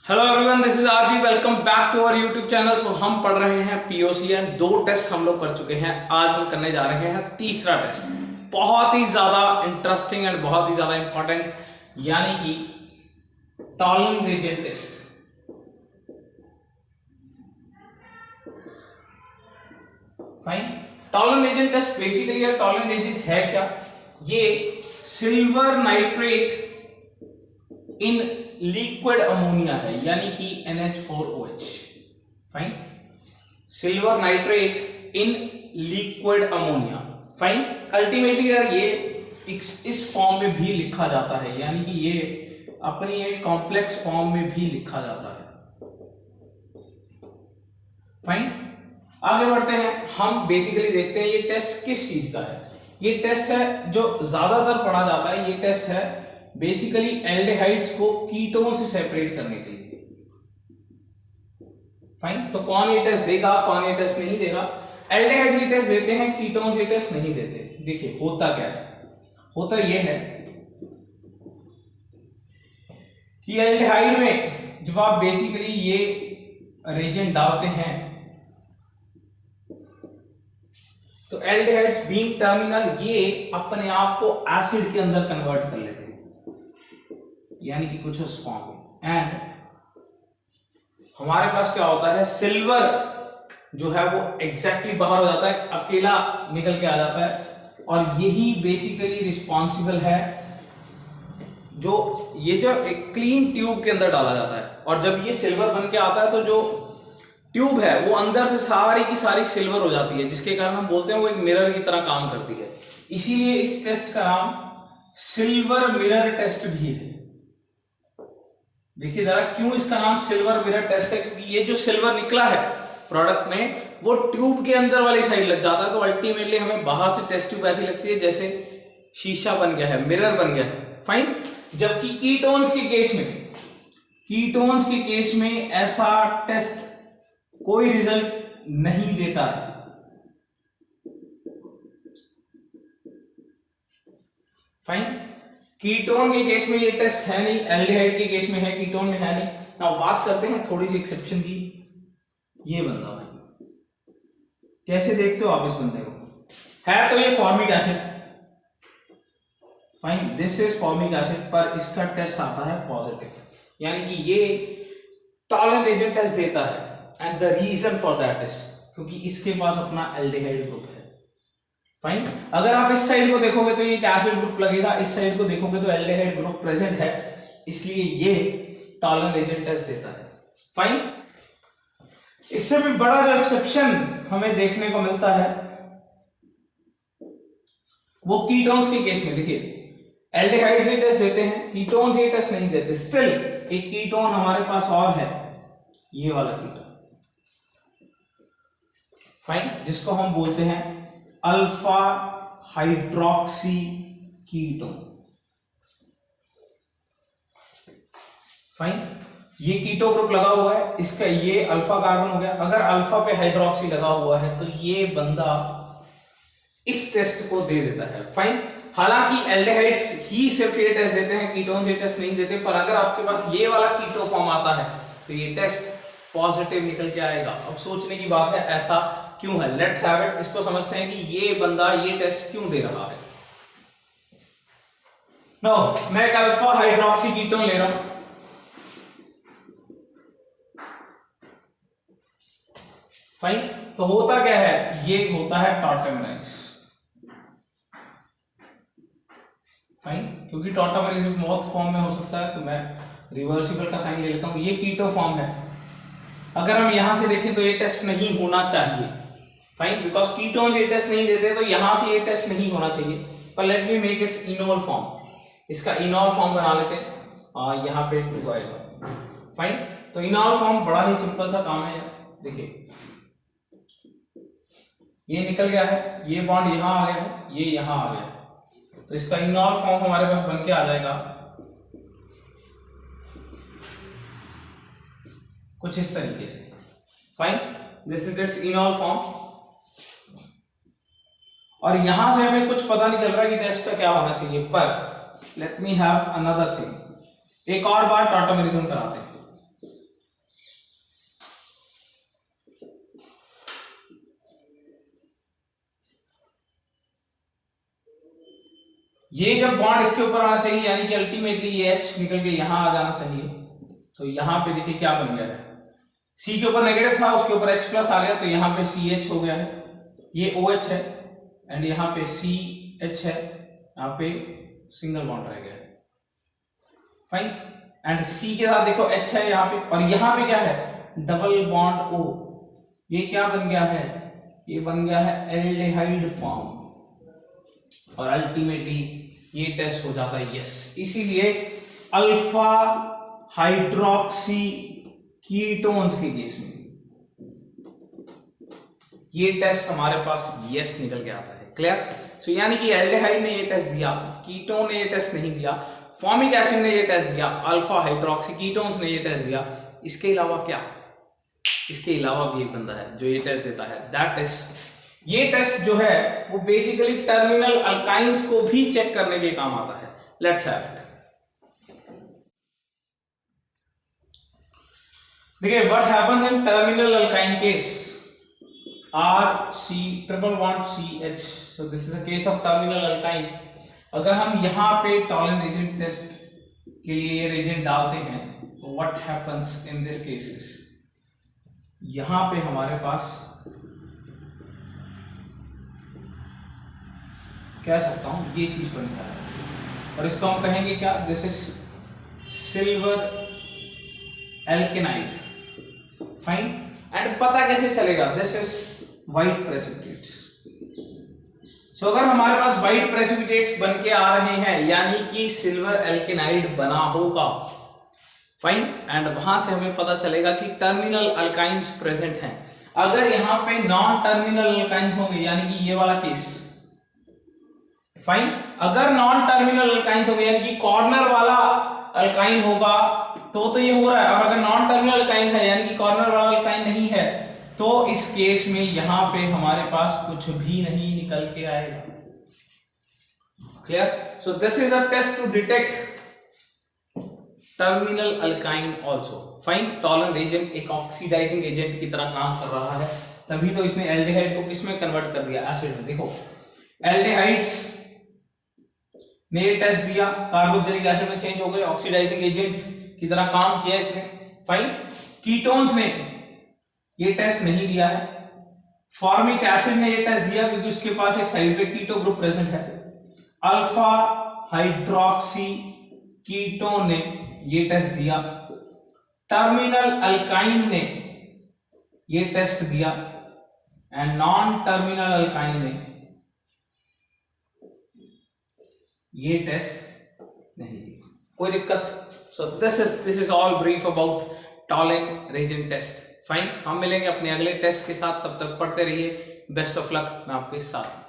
Hello everyone, this is RG. Welcome back to our YouTube channel. So हम पढ़ रहे हैं पीओसी एंड 2 टेस्ट हम लोग कर चुके हैं। आज हम करने जा रहे हैं तीसरा टेस्ट, बहुत ही ज्यादा इंटरेस्टिंग एंड बहुत ही ज्यादा इंपॉर्टेंट, यानी कि Tollens reagent test. Fine. Tollens reagent test basically Tollens reagent है क्या? ये silver nitrate in liquid ammonia है, यानी कि NH4OH। Fine. Silver nitrate in liquid ammonia. Fine. Ultimately यार ये इस फॉर्म में भी लिखा जाता है, यानी कि ये अपनी एक कॉम्प्लेक्स फॉर्म में भी लिखा जाता है। फाइन। आगे बढ़ते हैं। हम बेसिकली देखते हैं ये टेस्ट किस चीज का है। ये टेस्ट है जो ज्यादातर पढ़ा जाता है। ये टेस्ट है बेसिकली एल्डिहाइड्स को कीटोन से सेपरेट करने के लिए। फाइन। तो कौन ये टेस्ट देगा, कौन ये टेस्ट नहीं देगा? एल्डिहाइड्स ये टेस्ट देते हैं, कीटोन ये टेस्ट नहीं देते। देखिए होता क्या है। होता ये है कि एल्डिहाइड में जब आप बेसिकली ये रिएजेंट डालते हैं तो एल्डिहाइड्स बीइंग टर्मिनल ये अपने आप को एसिड के अंदर कन्वर्ट कर लेते हैं, यानी कि कुछ उस फॉर्म में। एंड हमारे पास क्या होता है, सिल्वर जो है वो एग्जैक्टली बाहर हो जाता है, अकेला निकल के आ जाता है। और यही बेसिकली रिस्पॉन्सिबल है जो एक क्लीन ट्यूब के अंदर डाला जाता है। और जब ये सिल्वर बन के आता है तो जो ट्यूब है वो अंदर से सारी की सारी सिल्वर हो जाती है, जिसके कारण हम बोलते हैं वो एक मिरर की तरह काम करती है। इसीलिए इस टेस्ट का नाम सिल्वर मिरर टेस्ट भी है। देखिए जरा क्यों इसका नाम सिल्वर मिरर टेस्ट है, क्योंकि ये जो सिल्वर निकला है प्रोडक्ट में वो ट्यूब के अंदर वाली साइड लग जाता है। तो अल्टीमेटली हमें बाहर से टेस्ट ट्यूब ऐसी लगती है जैसे शीशा बन गया है, मिरर बन गया है। फाइन। जबकि कीटोन्स के केस में ऐसा टेस्ट कोई रिजल्ट नहीं देता है। फाइन। कीटोन के केस में ये टेस्ट है नहीं, एल्डिहाइड के केस में है, कीटोन में है नहीं। नाउ बात करते हैं थोड़ी सी एक्सेप्शन की। ये बंदा भाई कैसे देखते हो आप इस बंदे को? है तो ये formic acid. Fine. This is formic acid, पर इसका टेस्ट आता है पॉजिटिव, यानी कि ये टॉलन रीजन टेस्ट देता है। And the reason for that is क्योंकि इसके पास अपना एल्डिहाइड ग्रुप है। फाइन। अगर आप इस साइड को देखोगे तो ये एक एसिड ग्रुप लगेगा, इस साइड को देखोगे तो एल्डिहाइड ग्रुप प्रेजेंट है, इसलिए ये टॉलन रीजन टेस्ट देता है। फाइन। इससे भी बड़ा जो एक्सेप्शन हमें देखने को मिलता है वो कीटोन्स के केस में। देखिए एल्डिहाइड्स ये टेस्ट देते हैं, कीटोन्स ये टेस्ट नहीं देते। स्टिल एक कीटोन हमारे पास और है, ये वाला कीटोन। फाइन। जिसको हम बोलते हैं अल्फा हाइड्रोक्सी कीटोन। फाइन। ये कीटो ग्रुप लगा हुआ है, इसका ये अल्फा कार्बन हो गया। अगर अल्फा पे हाइड्रोक्सी लगा हुआ है तो ये बंदा इस टेस्ट को दे देता है। फाइन। हालांकि एल्डिहाइड्स ही सिर्फ ये टेस्ट देते हैं, कीटोन ये टेस्ट नहीं देते। पर अगर आपके पास ये वाला कीटो फॉर्म आता है तो ये टेस्ट पॉजिटिव निकल के आएगा। अब सोचने की बात है ऐसा क्यों है। Let's have it. इसको समझते हैं कि ये बंदा ये टेस्ट क्यों दे रहा है। नो, मैं एक अल्फा हाइड्रोक्सी कीटोन ले रहा हूं। फाइन। तो होता क्या है, ये होता है टॉर्टामेराइज। फाइन। क्योंकि टॉर्टामेराइज बहुत फॉर्म में हो सकता है तो मैं रिवर्सिबल का साइन ले लेता हूं। ये कीटो फॉर्म है। अगर हम यहां से देखें तो ये टेस्ट नहीं होना चाहिए। फाइन। बिकॉज कीटोन्स ये टेस्ट नहीं देते तो यहां से ये टेस्ट नहीं होना चाहिए। पर let me make it's enol form. इसका इनोल फॉर्म बना लेते हैं। यहां पे 2 आएगा। फाइन। तो इनोल फॉर्म बड़ा ही सिंपल सा काम है। देखिए ये निकल गया है, ये बॉन्ड यहां आ गया है, ये यहां आ गया है। तो इसका इनोल फॉर्म हमारे पास बन के आ जाएगा कुछ इस तरीके से। Fine. This is it's enol form. और यहां से हमें कुछ पता नहीं चल रहा कि टेस्ट का क्या होना चाहिए। पर let me have another thing. एक और बार टॉटोमेरिज्म कराते हैं। ये जब बॉन्ड इसके ऊपर आना चाहिए, यानी कि अल्टीमेटली ये H निकल के यहां आ जाना चाहिए। तो यहां पे देखिए क्या बन गया है, C के ऊपर नेगेटिव था, उसके ऊपर H प्लस आ गया, तो यहाँ पे CH हो गया है, ये OH है, एंड यहाँ पे CH है, यहाँ पे सिंगल बॉन्ड रह गया है, फाइन। एंड C के साथ देखो H है यहाँ पे, और यहाँ पे क्या है, डबल बॉन्ड O, ये क्या बन गया है, ये बन गया है एल्डिहाइड फॉर्म, और अल्टीमेटली ये टेस्ट हो जाता है यस। इसीलिए अल्फा हाइड्रोक्सी कीटोन्स के केस में ये टेस्ट हमारे पास यस निकल के आता है। क्लियर? सो यानी कि एल्डिहाइड ने ये टेस्ट दिया, कीटोन ने ये टेस्ट नहीं दिया, फॉर्मिक एसिड ने ये टेस्ट दिया, अल्फा हाइड्रोक्सी कीटोन्स ने ये टेस्ट दिया। इसके अलावा क्या, इसके अलावा भी एक बंदा है जो ये टेस्ट देता है, दैट इज, ये टेस्ट जो है वो बेसिकली टर्मिनल अल्काइंस को भी चेक करने के काम आता है। Let's have it. देखिए what happens in terminal alkyne case, RC triple bond CH, so this is a case of terminal alkyne. अगर हम यहां पे टॉलन रिएजेंट टेस्ट के लिए ये रिएजेंट डालते हैं तो what happens in this cases, यहां पे हमारे पास कह सकता हूं ये चीज बनता है, और इसको हम कहेंगे क्या, this is silver alkynide, fine. And पता कैसे चलेगा, this is white precipitates. So अगर हमारे पास व्हाइट प्रेसिपिटेट्स बन के आ रहे हैं, यानी कि सिल्वर एल्केनाइड बना होगा, फाइन। एंड वहां से हमें पता चलेगा कि टर्मिनल अल्काइंस प्रेजेंट हैं। अगर यहां पे नॉन टर्मिनल अल्काइंस होंगे, यानी कि ये वाला केस, फाइन, अगर नॉन टर्मिनल अल्काइंस होंगे यानी कि कॉर्नर वाला अल्काइन होगा तो ये हो रहा है, और अगर नॉन टर्मिनल अल्काइन है यानी कि कॉर्नर वाला अल्काइन नहीं है, तो इस केस में यहां पे हमारे पास कुछ भी नहीं निकल के आएगा। Clear? So this is a test to detect terminal alkyne also, fine. Tollens reagent एक ऑक्सीडाइजिंग एजेंट की तरह काम कर रहा है, तभी तो इसने एल्डिहाइड को किसमें कन्वर्ट कर दिया, एसिड में। देखो एल्डिहाइड्स ने ये टेस्ट दिया, कार्बोक्सिलिक एसिड में चेंज हो गए, ऑक्सीडाइजिंग एजेंट की तरह काम किया इसने, फाइन। कीटोन्स ने ये टेस्ट नहीं दिया है, फॉर्मिक एसिड ने ये टेस्ट दिया क्योंकि उसके पास एक साइड पे कीटो ग्रुप प्रेजेंट है, अल्फा हाइड्रोक्सी कीटोन ने ये टेस्ट दिया, टर्मिनल अल्काइन ने ये टेस्ट दिया, एंड नॉन टर्मिनल अल्काइन ने ये टेस्ट नहीं दिया। कोई दिक्कत? So this is all brief about Tollens reagent test, fine. हम मिलेंगे अपने अगले टेस्ट के साथ, तब तक पढ़ते रहिए। बेस्ट ऑफ लक, मैं आपके साथ।